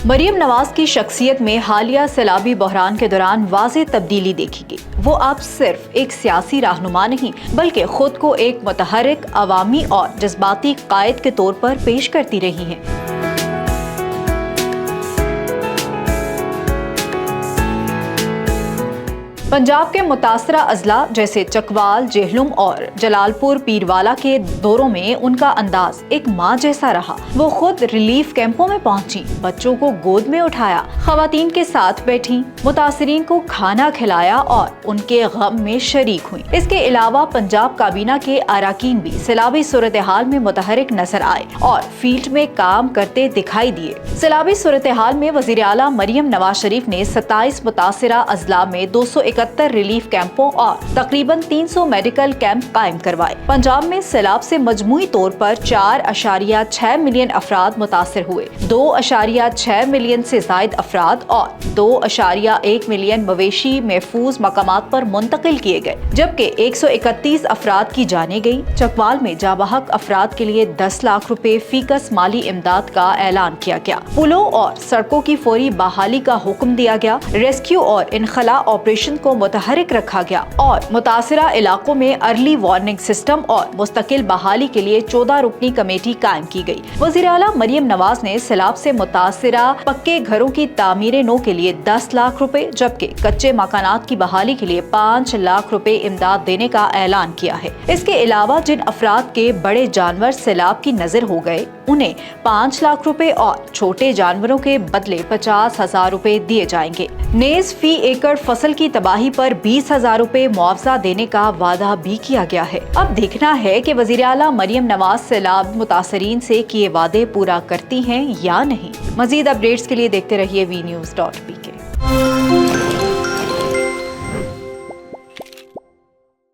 مریم نواز کی شخصیت میں حالیہ سیلابی بحران کے دوران واضح تبدیلی دیکھی گئی۔ وہ اب صرف ایک سیاسی رہنما نہیں بلکہ خود کو ایک متحرک، عوامی اور جذباتی قائد کے طور پر پیش کرتی رہی ہیں۔ پنجاب کے متاثرہ اضلاع جیسے چکوال، جہلم اور جلال پور پیروالا کے دوروں میں ان کا انداز ایک ماں جیسا رہا۔ وہ خود ریلیف کیمپوں میں پہنچی، بچوں کو گود میں اٹھایا، خواتین کے ساتھ بیٹھی، متاثرین کو کھانا کھلایا اور ان کے غم میں شریک ہوئی۔ اس کے علاوہ پنجاب کابینہ کے اراکین بھی سیلابی صورتحال میں متحرک نظر آئے اور فیلڈ میں کام کرتے دکھائی دیے۔ سیلابی صورتحال میں وزیر اعلیٰ مریم نواز شریف نے 27 متاثرہ اضلاع میں 271 ریلیف کیمپوں اور تقریباً 300 میڈیکل کیمپ قائم کروائے۔ پنجاب میں سیلاب سے مجموعی طور پر 4.6 ملین افراد متاثر ہوئے، 2.6 ملین سے زائد افراد اور 2.1 ملین مویشی محفوظ مقامات پر منتقل کیے گئے، جبکہ 131 افراد کی جانیں گئیں۔ چکوال میں جاں بحق افراد کے لیے 10 لاکھ روپے فی کس مالی امداد کا اعلان کیا گیا۔ پلوں اور سڑکوں کی فوری بحالی کا حکم دیا گیا، ریسکیو اور انخلاء آپریشن کو متحرک رکھا گیا اور متاثرہ علاقوں میں ارلی وارننگ سسٹم اور مستقل بحالی کے لیے 14 رکنی کمیٹی قائم کی گئی۔ وزیر اعلیٰ مریم نواز نے سیلاب سے متاثرہ پکے گھروں کی تعمیر نو کے لیے 10 لاکھ روپے جبکہ کچے مکانات کی بحالی کے لیے 5 لاکھ روپے امداد دینے کا اعلان کیا ہے۔ اس کے علاوہ جن افراد کے بڑے جانور سیلاب کی نظر ہو گئے انہیں 5 لاکھ روپے اور چھوٹے جانوروں کے بدلے 50,000 روپے دیے جائیں گے۔ نیز فی ایکڑ فصل کی تباہی پر 20,000 روپے معاوضہ دینے کا وعدہ بھی کیا گیا ہے۔ اب دیکھنا ہے کہ وزیر اعلیٰ مریم نواز سیلاب متاثرین سے کیے وعدے پورا کرتی ہیں یا نہیں۔ مزید اپڈیٹس کے لیے دیکھتے رہیے VNews.pk۔